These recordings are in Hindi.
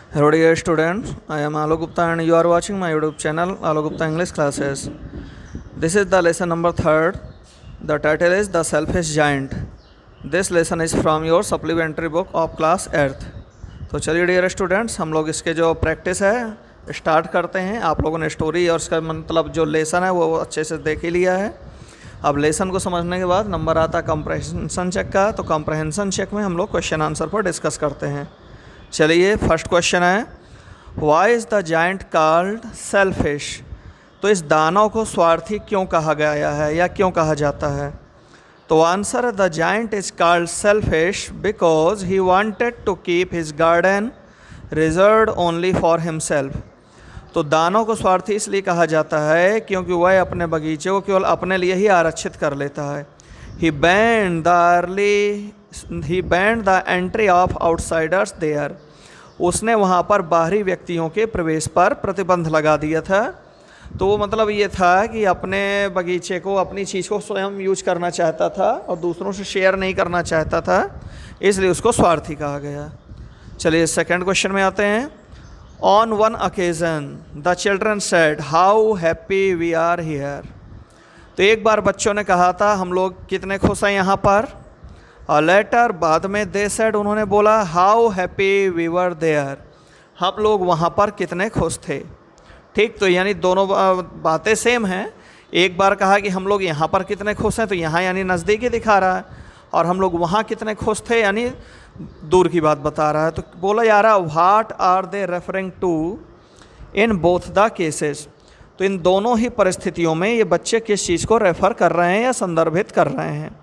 Hello dear students, I am Alok Gupta and you are watching my YouTube channel Alok Gupta English Classes. This is the lesson number 3rd. The title is The Selfish Giant. This lesson is from your supplementary book of class 8th. तो चलिए डियर स्टूडेंट्स, हम लोग इसके जो प्रैक्टिस है स्टार्ट करते हैं। आप लोगों ने स्टोरी और उसका मतलब जो लेसन है वो अच्छे से देख ही लिया है। अब लेसन को समझने के बाद नंबर आता है कॉम्प्रहेंशन चेक का। तो कॉम्प्रहेंशन चेक में हम लोग क्वेश्चन आंसर पर डिस्कस करते हैं। चलिए फर्स्ट क्वेश्चन है, why is the giant called selfish. तो इस दानव को स्वार्थी क्यों कहा गया है या क्यों कहा जाता है? तो आंसर है the giant is called selfish because he wanted to keep his garden reserved only for himself. तो दानव को स्वार्थी इसलिए कहा जाता है क्योंकि वह अपने बगीचे को केवल अपने लिए ही आरक्षित कर लेता है। He banned the entry of outsiders there. उसने वहाँ पर बाहरी व्यक्तियों के प्रवेश पर प्रतिबंध लगा दिया था। तो वो मतलब ये था कि अपने बगीचे को, अपनी चीज़ को स्वयं यूज करना चाहता था और दूसरों से शेयर नहीं करना चाहता था, इसलिए उसको स्वार्थी कहा गया। चलिए सेकंड क्वेश्चन में आते हैं। On one occasion the children said how happy we are here. तो एक बार बच्चों ने कहा था हम लोग कितने खुश हैं यहाँ पर। और लेटर बाद में दे सेड, उन्होंने बोला how happy we were there, हम लोग वहाँ पर कितने खुश थे। ठीक, तो यानी दोनों बातें सेम हैं। एक बार कहा कि हम लोग यहाँ पर कितने खुश हैं, तो यहाँ यानी नज़दीकी दिखा रहा है, और हम लोग वहाँ कितने खुश थे यानी दूर की बात बता रहा है। तो बोला जा रहा what are they referring to in both the cases. तो इन दोनों ही परिस्थितियों में ये बच्चे किस चीज़ को रेफ़र कर रहे हैं या संदर्भित कर रहे हैं?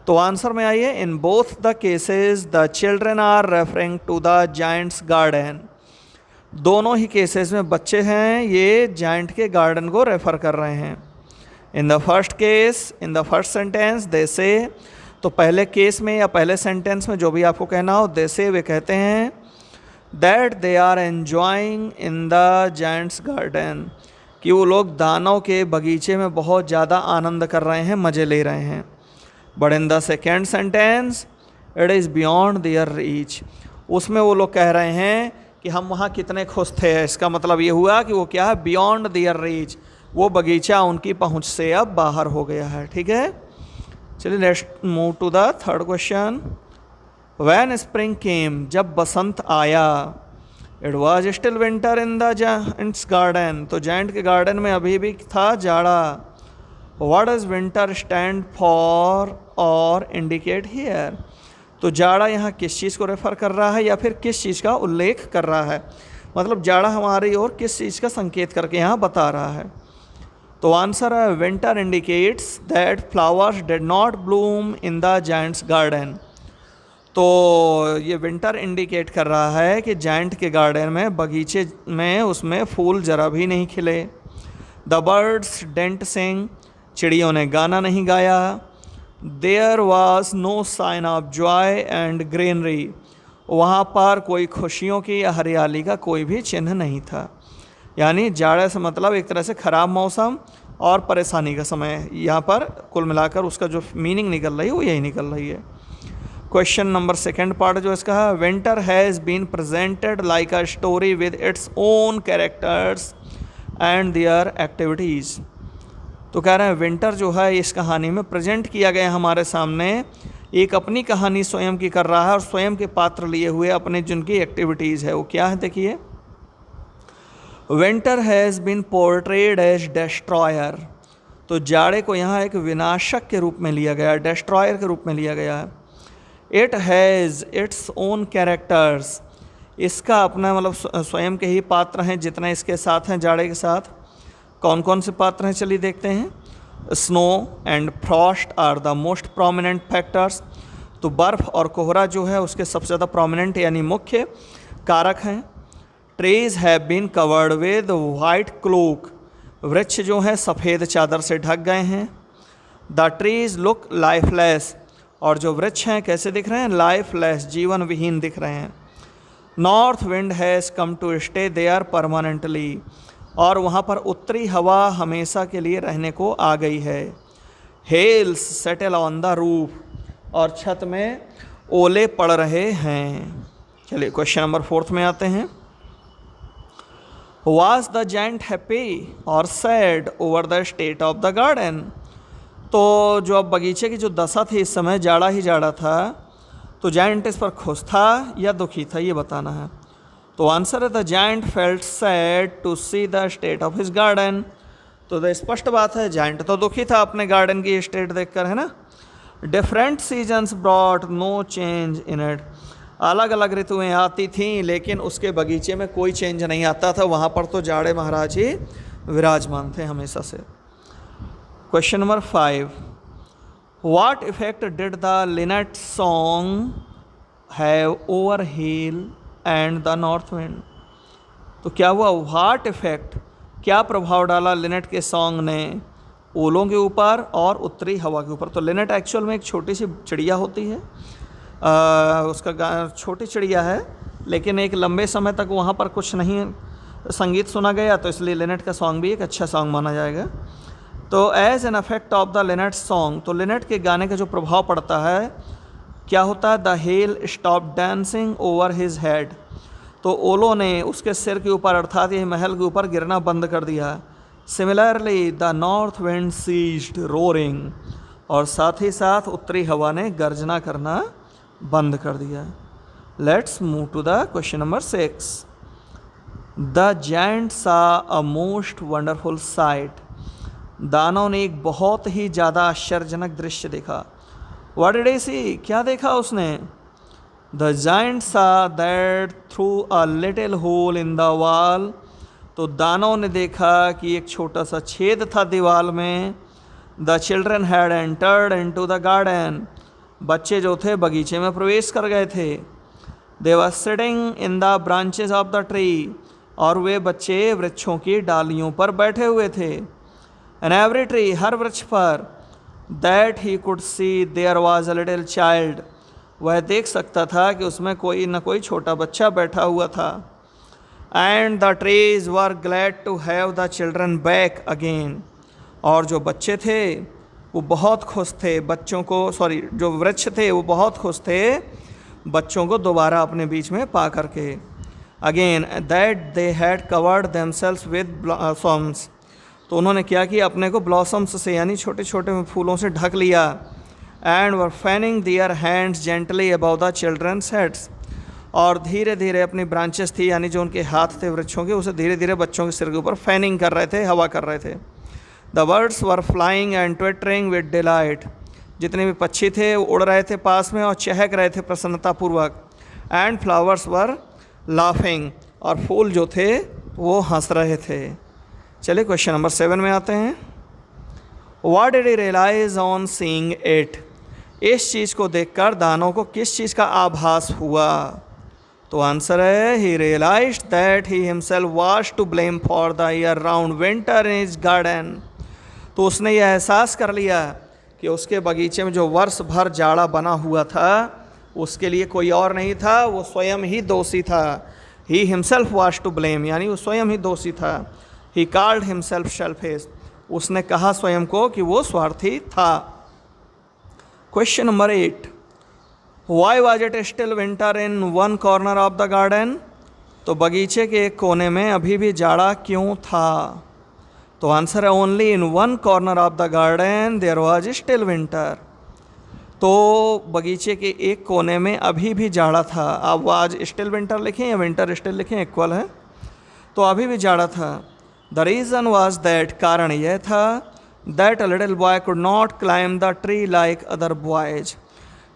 तो आंसर में आइए, in both the cases the children are referring to the giant's garden. दोनों ही केसेस में बच्चे हैं ये जायंट के गार्डन को रेफ़र कर रहे हैं। In the first case, in the first sentence they say, तो पहले केस में या पहले सेंटेंस में जो भी आपको कहना हो, दे से वे कहते हैं that they are enjoying in the giant's garden, कि वो लोग दानव के बगीचे में बहुत ज़्यादा आनंद कर रहे हैं, मज़े ले रहे हैं। But in the second sentence it is beyond their reach, उसमें वो लोग कह रहे हैं कि हम वहाँ कितने खुश थे। इसका मतलब ये हुआ कि वो क्या है, बियॉन्ड देयर रीच, वो बगीचा उनकी पहुँच से अब बाहर हो गया है। ठीक है, चलिए let's move to the third question. When spring came, जब बसंत आया, it was still winter in the giant's garden, तो जायंट के गार्डन में अभी भी था जाड़ा। What does winter stand for और इंडिकेट हियर। तो जाड़ा यहाँ किस चीज़ को रेफ़र कर रहा है या फिर किस चीज़ का उल्लेख कर रहा है, मतलब जाड़ा हमारी ओर किस चीज़ का संकेत करके यहाँ बता रहा है? तो आंसर है winter indicates that flowers did not Bloom in the giant's garden. तो ये विंटर इंडिकेट कर रहा है कि जायंट के गार्डन में, बगीचे में, उसमें फूल जरा भी नहीं खिले। द बर्ड्स डेंट सिंग, चिड़ियों ने गाना नहीं गाया। There was no sign of joy and greenery, वहाँ पर कोई खुशियों की या हरियाली का कोई भी चिन्ह नहीं था। यानी जाड़े से मतलब एक तरह से ख़राब मौसम और परेशानी का समय, यहाँ पर कुल मिलाकर उसका जो मीनिंग निकल रही है वो यही निकल रही है। क्वेश्चन नंबर सेकेंड पार्ट जो इसका है, winter has been presented like a story with its own characters and their activities. तो कह रहे हैं विंटर जो है इस कहानी में प्रेजेंट किया गया हमारे सामने, एक अपनी कहानी स्वयं की कर रहा है और स्वयं के पात्र लिए हुए अपने जिनकी एक्टिविटीज़ है वो क्या है, देखिए। Winter has been portrayed as destroyer, तो जाड़े को यहाँ एक विनाशक के रूप में लिया गया है, डेस्ट्रॉयर के रूप में लिया गया है। It has its own characters, इसका अपना मतलब स्वयं के ही पात्र हैं जितने इसके साथ हैं जाड़े के साथ। कौन कौन से पात्र हैं चलिए देखते हैं। Snow and frost are the most prominent factors, तो बर्फ़ और कोहरा जो है उसके सबसे ज़्यादा प्रोमिनेंट यानी मुख्य कारक हैं। Trees have been covered with white cloak, वृक्ष जो हैं सफ़ेद चादर से ढक गए हैं। द ट्रीज लुक लाइफलेस, और जो वृक्ष हैं कैसे दिख रहे हैं, लाइफलेस, जीवन विहीन दिख रहे हैं। North wind has come to stay there permanently, और वहाँ पर उत्तरी हवा हमेशा के लिए रहने को आ गई है। हेल्स सेटल ऑन द रूफ, और छत में ओले पड़ रहे हैं। चलिए क्वेश्चन नंबर 4 में आते हैं। Was the giant happy or sad over the state of the garden? तो जो अब बगीचे की जो दशा थी इस समय जाड़ा ही जाड़ा था, तो जायंट इस पर खुश था या दुखी था, ये बताना है। तो आंसर है the giant felt sad to see the state of his garden. तो स्पष्ट बात है, जायंट तो दुखी था अपने गार्डन की स्टेट देखकर, है ना। Different seasons brought no change in it. अलग अलग ऋतुएँ आती थीं लेकिन उसके बगीचे में कोई चेंज नहीं आता था, वहाँ पर तो जाड़े महाराज ही विराजमान थे हमेशा से। Question number 5, what effect did the linnet song have over hill and the north wind? तो क्या हुआ, व्हाट इफेक्ट, क्या प्रभाव डाला लिनेट के सॉन्ग ने ओलों के ऊपर और उत्तरी हवा के ऊपर? तो लिनेट एक्चुअल में एक छोटी सी चिड़िया होती है, उसका छोटी चिड़िया है, लेकिन एक लंबे समय तक वहाँ पर कुछ नहीं संगीत सुना गया, तो इसलिए लिनेट का सॉन्ग भी एक अच्छा सॉन्ग माना जाएगा। तो as an effect of the linnet song, तो लिनेट के गाने का जो प्रभाव पड़ता है क्या होता है, the hell stop dancing over his head. तो ओलों ने उसके सिर के ऊपर अर्थात ये महल के ऊपर गिरना बंद कर दिया। Similarly the north wind ceased roaring, और साथ ही साथ उत्तरी हवा ने गर्जना करना बंद कर दिया। Let's move to the question number 6। The giant saw a most wonderful site. दानव ने एक बहुत ही ज़्यादा आश्चर्यजनक दृश्य देखा। व्हाट डिड ही सी, क्या देखा उसने? द जायंट सा that through a little hole in the wall. तो दानव ने देखा कि एक छोटा सा छेद था दीवार में। The children had entered into the garden. बच्चे जो थे बगीचे में प्रवेश कर गए थे। They were sitting in the branches of the tree, और वे बच्चे वृक्षों की डालियों पर बैठे हुए थे। एन एवरी ट्री, हर वृक्ष पर, that he could see there was a little child, वह देख सकता था कि उसमें कोई न कोई छोटा बच्चा बैठा हुआ था। And the trees were glad to have the children back again, और जो बच्चे थे वो बहुत खुश थे बच्चों को, जो वृक्ष थे वो बहुत खुश थे बच्चों को दोबारा अपने बीच में पा करके। Again that they had covered themselves with blossoms, तो उन्होंने क्या किया, अपने को ब्लॉसम्स से यानी छोटे छोटे फूलों से ढक लिया। And were fanning their hands gently above the children's heads, और धीरे धीरे अपनी ब्रांचेस थी यानी जो उनके हाथ थे वृक्षों के, उसे धीरे धीरे बच्चों के सिर के ऊपर फैनिंग कर रहे थे, हवा कर रहे थे। The birds were flying and twittering with delight, जितने भी पक्षी थे वो उड़ रहे थे पास में और चहक रहे थे प्रसन्नतापूर्वक। एंड फ्लावर्स वर लाफिंग, और फूल जो थे वो हंस रहे थे। चलिए क्वेश्चन नंबर 7 में आते हैं। What did he realise on seeing it? इस चीज़ को देखकर दानव को किस चीज़ का आभास हुआ? तो आंसर है he realised that he himself was to blame for the year round winter in his garden. तो उसने यह एहसास कर लिया कि उसके बगीचे में जो वर्ष भर जाड़ा बना हुआ था उसके लिए कोई और नहीं था, वो स्वयं ही दोषी था। He himself was to blame, यानी वो स्वयं ही दोषी था। ही कॉल्ड हिमसेल्फ सेल्फिश, उसने कहा स्वयं को कि वो स्वार्थी था। Question number 8, why was it still winter in one corner of the garden? तो बगीचे के एक कोने में अभी भी जाड़ा क्यों था? तो आंसर है only in one corner of the garden there was still winter. तो बगीचे के एक कोने में अभी भी जाड़ा था। आप वाज स्टिल विंटर लिखें या विंटर स्टिल लिखें, इक्वल है, तो अभी भी जाड़ा था। द रीज़न वाज दैट, कारण यह था, that a little boy could not climb the tree like other boys.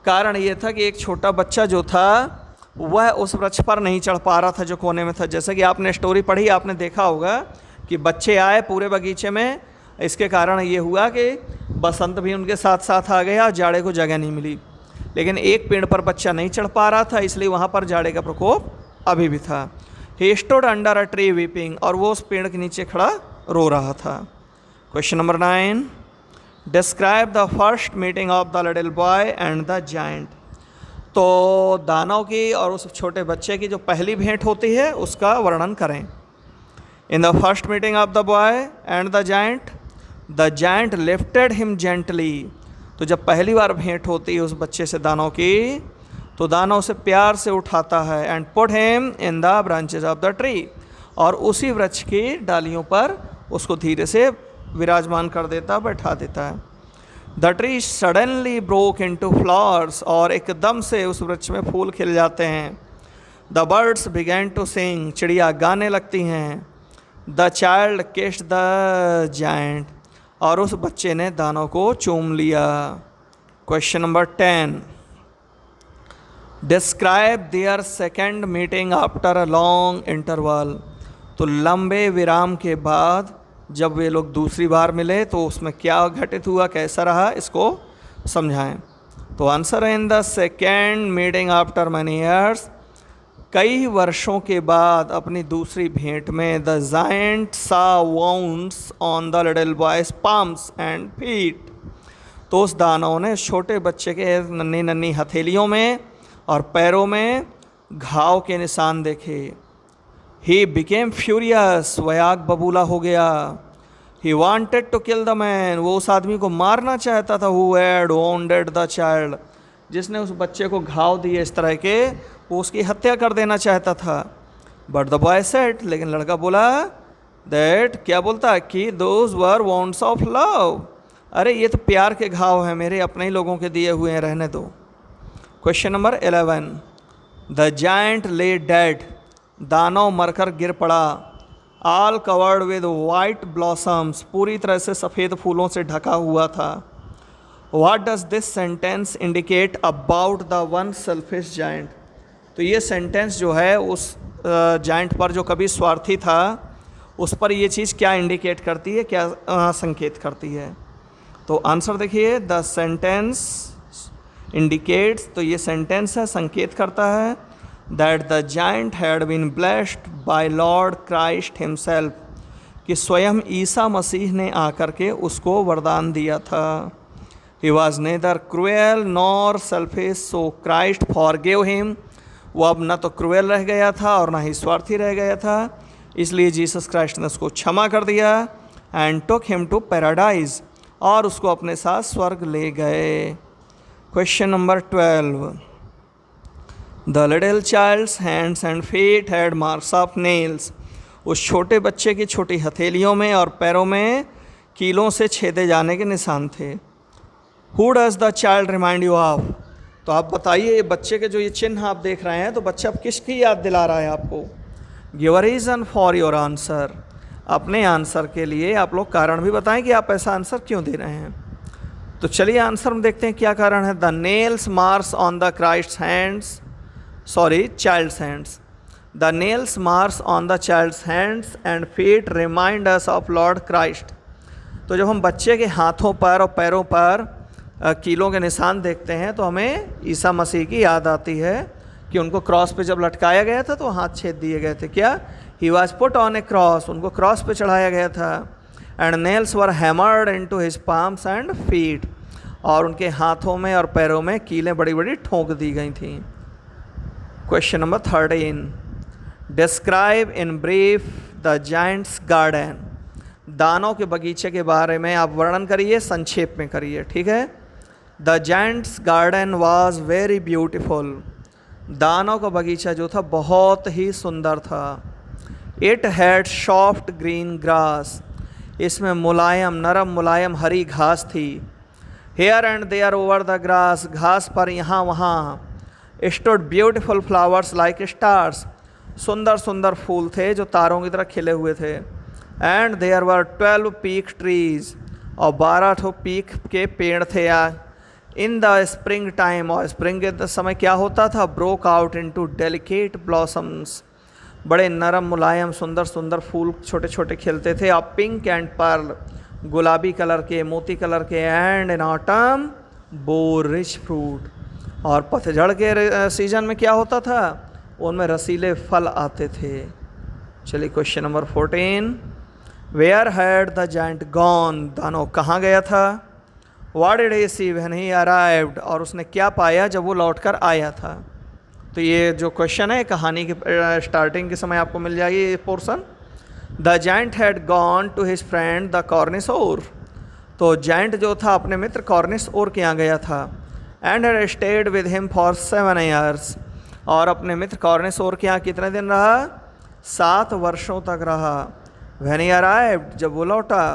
कारण ये था कि एक छोटा बच्चा जो था वह उस वृक्ष पर नहीं चढ़ पा रहा था जो कोने में था। जैसे कि आपने स्टोरी पढ़ी, आपने देखा होगा कि बच्चे आए पूरे बगीचे में, इसके कारण ये हुआ कि बसंत भी उनके साथ साथ आ गया, जाड़े को जगह नहीं मिली। लेकिन एक पेड़ पर बच्चा नहीं चढ़ पा रहा था, इसलिए वहाँ पर जाड़े का प्रकोप अभी भी था। He stood under a tree weeping, और वो उस पेड़ के नीचे खड़ा रो रहा था। Question number 9, describe the first meeting of the little boy and the giant. तो दानव की और उस छोटे बच्चे की जो पहली भेंट होती है उसका वर्णन करें। इन the first meeting of the boy and the giant lifted him gently. तो जब पहली बार भेंट होती है उस बच्चे से दानव की, तो दानव उसे प्यार से उठाता है। And put him in the branches of the tree, और उसी वृक्ष की डालियों पर उसको धीरे से विराजमान कर देता, बैठा देता है। The tree suddenly broke into flowers, और एकदम से उस वृक्ष में फूल खिल जाते हैं। The birds began to sing, चिड़िया गाने लगती हैं। The child kissed the giant, और उस बच्चे ने दानव को चूम लिया। Question number 10, describe their second meeting after a long interval. तो लंबे विराम के बाद जब वे लोग दूसरी बार मिले तो उसमें क्या घटित हुआ, कैसा रहा, इसको समझाएं। तो आंसर है in the second meeting after many years, कई वर्षों के बाद अपनी दूसरी भेंट में द जायंट सा wounds on the little boys palms and feet. तो उस दानव ने छोटे बच्चे के नन्ही नन्ही हथेलियों में और पैरों में घाव के निशान देखे। ही बिकेम फ्यूरियस, वह आग बबूला हो गया। He wanted to kill the man, वो उस आदमी को मारना चाहता था। Who had wounded the child, जिसने उस बच्चे को घाव दिए इस तरह के, वो उसकी हत्या कर देना चाहता था। बट द बॉय सेड, लेकिन लड़का बोला, दैट, क्या बोलता है कि those were wants of love, अरे ये तो प्यार के घाव हैं, मेरे अपने ही लोगों के दिए हुए हैं, रहने दो। क्वेश्चन नंबर 11, द जायंट ले डेड, दानव मरकर गिर पड़ा। All covered with white blossoms, पूरी तरह से सफ़ेद फूलों से ढका हुआ था। What does this sentence indicate about the one selfish giant. तो ये सेंटेंस जो है उस जायंट पर जो कभी स्वार्थी था उस पर ये चीज़ क्या इंडिकेट करती है, क्या संकेत करती है। तो आंसर देखिए, द सेंटेंस इंडिकेट्स, तो ये सेंटेंस है, संकेत करता है, that the giant had been blessed by Lord Christ himself, कि स्वयं ईसा मसीह ने आकर के उसको वरदान दिया था। He was neither cruel nor selfish, so Christ forgive him, वो अब न तो क्रूएल रह गया था और ना ही स्वार्थी रह गया था, इसलिए जीसस क्राइस्ट ने उसको क्षमा कर दिया। And took him to paradise, और उसको अपने साथ स्वर्ग ले गए। Question number 12, the little child's hands and feet had marks of nails, उस छोटे बच्चे की छोटी हथेलियों में और पैरों में कीलों से छेदे जाने के निशान थे। Who does the child remind you of, तो आप बताइए, बच्चे के जो ये चिन्ह आप देख रहे हैं तो बच्चा अब किसकी याद दिला रहा है आपको। Give a reason for your answer, अपने आंसर के लिए आप लोग कारण भी बताएं कि आप ऐसा आंसर क्यों दे रहे हैं। तो चलिए आंसर में देखते हैं क्या कारण है। The nails marks on the Christ's hands, child's hands, the nails marks on the child's hands and feet remind us of Lord Christ. तो जब हम बच्चे के हाथों पर और पैरों पर कीलों के निशान देखते हैं तो हमें ईसा मसीह की याद आती है कि उनको क्रॉस पे जब लटकाया गया था तो हाथ छेद दिए गए थे। क्या, he was put on A cross, उनको क्रॉस पे चढ़ाया गया था। And nails were hammered into his palms and feet, और उनके हाथों में और पैरों में कीलें बड़ी बड़ी ठोंक दी गई थीं। Question number 13, describe in brief the giant's garden, दानों के बगीचे के बारे में आप वर्णन करिए, संक्षेप में करिए, ठीक है। The giant's garden was very beautiful, दानों का बगीचा जो था बहुत ही सुंदर था। It had soft green grass, इसमें मुलायम नरम मुलायम हरी घास थी। Here and there over the grass, घास पर यहाँ वहाँ। Stood beautiful flowers like stars, सुंदर सुंदर फूल थे जो तारों की तरह खिले हुए थे। And there were 12 peach trees, और 12 ठो पीक के पेड़ थे। इन द स्प्रिंग टाइम, और स्प्रिंग के समय क्या होता था, broke out into delicate blossoms, बड़े नरम मुलायम सुंदर सुंदर फूल छोटे छोटे खिलते थे। और पिंक एंड पर्ल, गुलाबी कलर के, मोती कलर के। And in autumn bore rich fruit, और पतझड़ के सीजन में क्या होता था, उनमें रसीले फल आते थे। चलिए question number 14, where had the giant gone, दानव कहाँ गया था। What did he see when he arrived, और उसने क्या पाया जब वो लौट कर आया था। तो ये जो क्वेश्चन है कहानी के स्टार्टिंग के समय आपको मिल जाएगी ये portion. The giant had gone to his friend the Cornish ogre, तो जायंट जो था अपने मित्र कॉर्निसोर के यहाँ गया था। And had stayed with him for 7 years, और अपने मित्र कॉर्निसोर के यहाँ कितने दिन रहा, 7 वर्षों तक रहा। When he arrived, जब वो लौटा,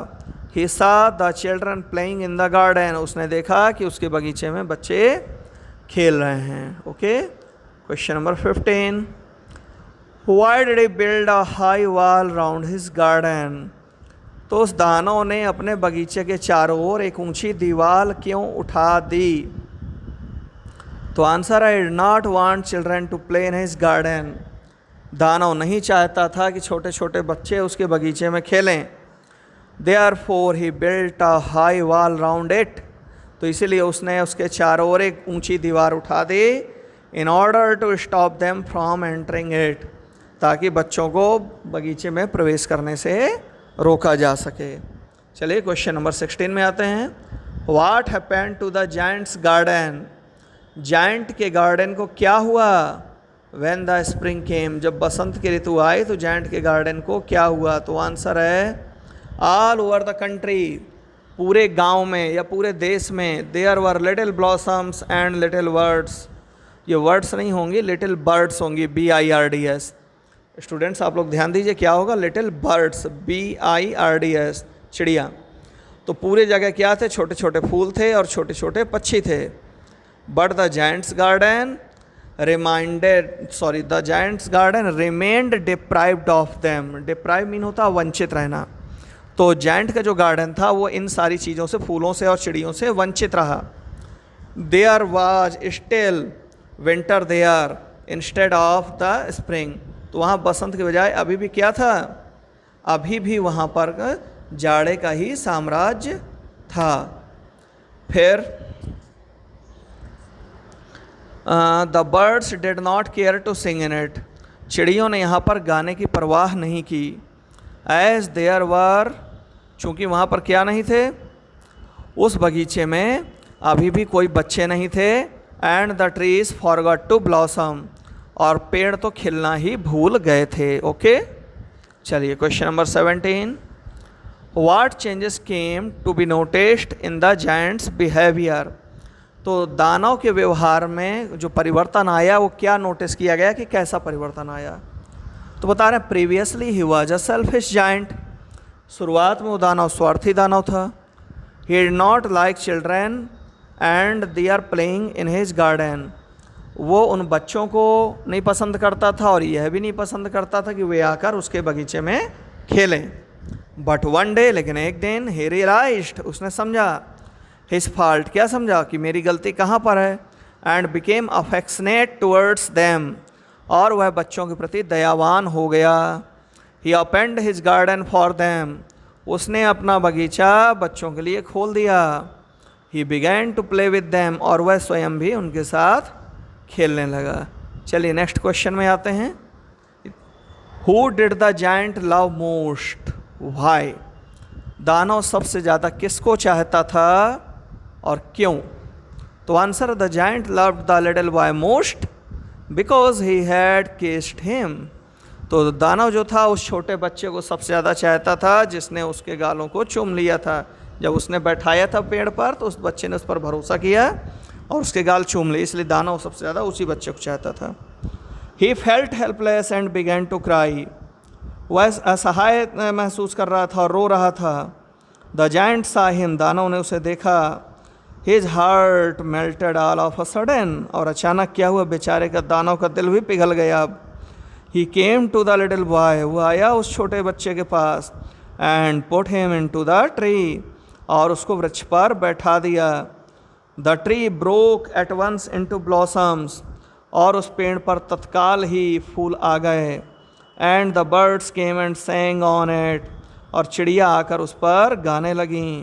he saw the children playing in the garden, उसने देखा कि उसके बगीचे में बच्चे खेल रहे हैं। Okay, question number 15, Why did he build a high wall round his garden? तो उस दानव ने अपने बगीचे के चारों ओर एक ऊंची दीवार क्यों उठा दी? तो आंसर है, did not want children to play in his garden. दानव नहीं चाहता था कि छोटे छोटे बच्चे उसके बगीचे में खेलें। Therefore he built a high wall round it. तो इसीलिए उसने उसके चारों ओर एक ऊंची दीवार उठा दी, in order to stop them from entering it, ताकि बच्चों को बगीचे में प्रवेश करने से रोका जा सके। चलिए क्वेश्चन नंबर 16 में आते हैं। What happened to the giant's garden? Giant के गार्डन को क्या हुआ? When the spring came, जब बसंत की ऋतु आई तो जायंट के गार्डन को क्या हुआ? तो आंसर है, ऑल ओवर द कंट्री, पूरे गांव में या पूरे देश में, there were little blossoms and little words. ये वर्ड्स नहीं होंगी, लिटिल बर्ड्स होंगी, BIRDS। स्टूडेंट्स आप लोग ध्यान दीजिए, क्या होगा? लिटिल बर्ड्स, BIRDS, चिड़िया। तो पूरे जगह क्या थे? छोटे छोटे फूल थे और छोटे छोटे पक्षी थे। But the giant's garden the giant's garden remained deprived of them. Deprive mean होता है वंचित रहना। तो जायंट का जो गार्डन था वो इन सारी चीज़ों से, फूलों से और चिड़ियों से वंचित रहा। There was still winter there instead of the spring. तो वहाँ बसंत के बजाय अभी भी क्या था? अभी भी वहाँ पर जाड़े का ही साम्राज्य था। फिर the birds did not care to sing in it. चिड़ियों ने यहाँ पर गाने की परवाह नहीं की। एज देयर वर, चूँकि वहाँ पर क्या नहीं थे? उस बगीचे में अभी भी कोई बच्चे नहीं थे। And the trees forgot to blossom, और पेड़ तो खिलना ही भूल गए थे। ओके, चलिए question number 17, what changes came to be noticed in the giant's behaviour. तो दानव के व्यवहार में जो परिवर्तन आया वो क्या नोटिस किया गया कि कैसा परिवर्तन आया? तो बता रहे हैं, previously he was a selfish giant. शुरुआत में वो दानव स्वार्थी दानव था। He did not like children and they are playing in his garden. वो उन बच्चों को नहीं पसंद करता था और यह भी नहीं पसंद करता था कि वे आकर उसके बगीचे में खेलें। बट वन डे, लेकिन एक दिन, ही रियलाइज्ड, उसने समझा, हिज फॉल्ट, क्या समझा कि मेरी गलती कहाँ पर है। And became affectionate towards them, और वह बच्चों के प्रति दयावान हो गया। He opened his garden for them, उसने अपना बगीचा बच्चों के लिए खोल दिया। He began to play with them, और वह स्वयं भी उनके साथ खेलने लगा। चलिए नेक्स्ट क्वेश्चन में आते हैं। Who did the giant love most? Why? दानव सबसे ज़्यादा किसको चाहता था और क्यों? तो answer, the giant loved the little boy most because he had kissed him. तो दानव जो था उस छोटे बच्चे को सबसे ज़्यादा चाहता था जिसने उसके गालों को चूम लिया था। जब उसने बैठाया था पेड़ पर तो उस बच्चे ने उस पर भरोसा किया और उसके गाल चूम लिए, इसलिए दानव सबसे ज़्यादा उसी बच्चे को चाहता था। He felt helpless and began to cry, वह असहाय महसूस कर रहा था और रो रहा था। द जायंट सा हिम, दानव ने उसे देखा। His heart melted all of a sudden, और अचानक क्या हुआ, बेचारे का, दानव का दिल भी पिघल गया। अब he came to the little boy, वो आया उस छोटे बच्चे के पास। And put him into the tree, और उसको वृक्ष पर बैठा दिया। The tree broke at once into blossoms, और उस पेड़ पर तत्काल ही फूल आ गए। And the birds came and sang on it, और चिड़िया आकर उस पर गाने लगीं।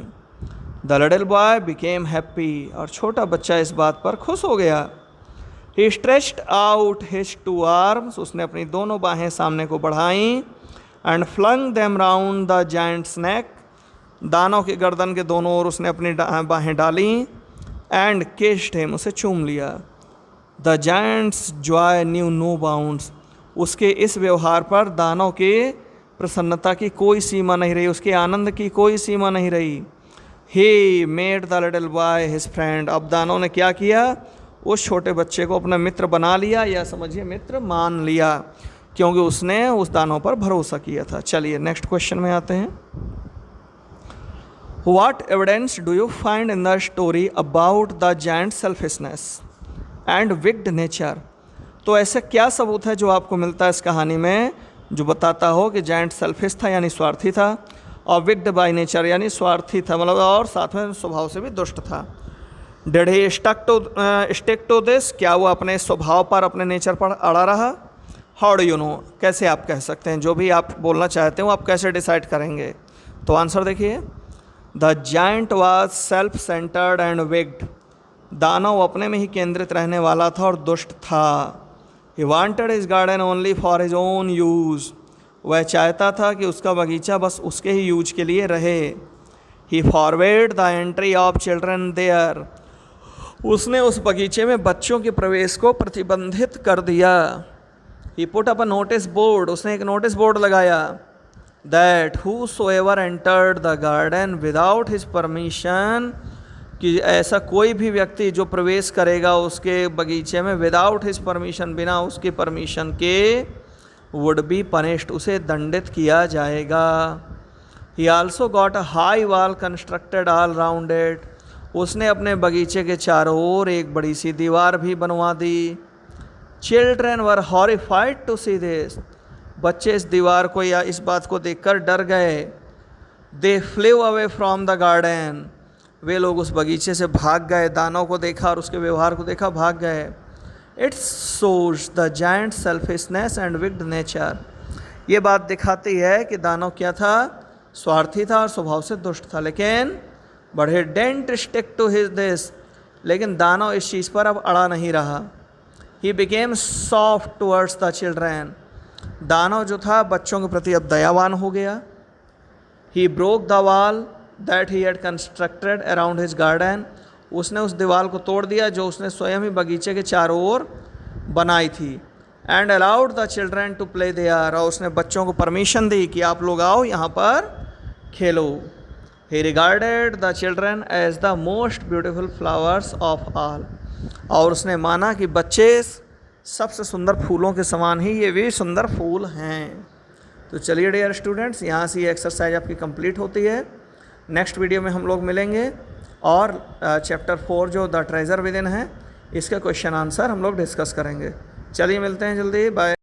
The little boy became happy, और छोटा बच्चा इस बात पर खुश हो गया। He stretched out his two arms, उसने अपनी दोनों बाहें सामने को बढ़ाईं। And flung them round the giant's neck, दानव के गर्दन के दोनों ओर उसने अपनी बाहें डालीं। एंड किस्ड हिम, उसे चूम लिया। The giant's joy knew no bounds, उसके इस व्यवहार पर दानव के प्रसन्नता की कोई सीमा नहीं रही, उसके आनंद की कोई सीमा नहीं रही। He made the little boy his friend, अब दानव ने क्या किया, उस छोटे बच्चे को अपना मित्र बना लिया, या समझिए मित्र मान लिया। क्योंकि उसने उस दानव पर भरोसा किया था। चलिए नेक्स्ट क्वेश्चन में आते हैं। What evidence do you find in the story about the giant selfishness and wicked nature? तो ऐसा क्या सबूत है जो आपको मिलता है इस कहानी में जो बताता हो कि जायंट सेल्फिश था यानी स्वार्थी था, और विक्ड बाय नेचर यानी स्वार्थी था मतलब और साथ में स्वभाव से भी दुष्ट था। Did he stick to this, क्या वो अपने स्वभाव पर अपने नेचर पर अड़ा रहा? हाउ डू यू नो, कैसे आप कह सकते हैं, जो भी आप बोलना चाहते हो आप कैसे डिसाइड करेंगे? तो आंसर देखिए, the giant was self centred and wicked, दानव अपने में ही केंद्रित रहने वाला था और दुष्ट था। He wanted his garden only for his own use, वह चाहता था कि उसका बगीचा बस उसके ही यूज के लिए रहे। He forward the entry of children there, उसने उस बगीचे में बच्चों के प्रवेश को प्रतिबंधित कर दिया। He put up a notice board, उसने एक नोटिस बोर्ड लगाया, that whosoever entered the garden without his permission, कि ऐसा कोई भी व्यक्ति जो प्रवेश करेगा उसके बगीचे में विदाउट हिज परमिशन, बिना उसके परमिशन के, वुड बी पनिश्ड, उसे दंडित किया जाएगा। ही also got a high wall constructed all round it, उसने अपने बगीचे के चारों ओर एक बड़ी सी दीवार भी बनवा दी। Children were horrified to see this, बच्चे इस दीवार को या इस बात को देखकर डर गए। दे फ्लेव अवे फ्रॉम द गार्डन, वे लोग उस बगीचे से भाग गए, दानव को देखा और उसके व्यवहार को देखा, भाग गए। It's shows the giant selfishness and wicked nature, ये बात दिखाती है कि दानव क्या था, स्वार्थी था और स्वभाव से दुष्ट था। लेकिन but he didn't stick to his this, लेकिन दानव इस चीज़ पर अब अड़ा नहीं रहा। He became soft towards the children, दानव जो था बच्चों के प्रति अब दयावान हो गया। He broke the wall that he had constructed around his garden, उसने उस दीवार को तोड़ दिया जो उसने स्वयं ही बगीचे के चारों ओर बनाई थी। And allowed the children to play there, और उसने बच्चों को परमिशन दी कि आप लोग आओ यहाँ पर खेलो। He regarded the children as the most beautiful flowers of all, और उसने माना कि बच्चे सबसे सुंदर फूलों के समान ही ये भी सुंदर फूल हैं। तो चलिए डियर स्टूडेंट्स, यहाँ से ये एक्सरसाइज आपकी कंप्लीट होती है। नेक्स्ट वीडियो में हम लोग मिलेंगे और चैप्टर 4 जो द ट्रेजर विद इन है, इसका क्वेश्चन आंसर हम लोग डिस्कस करेंगे। चलिए मिलते हैं जल्दी, बाय।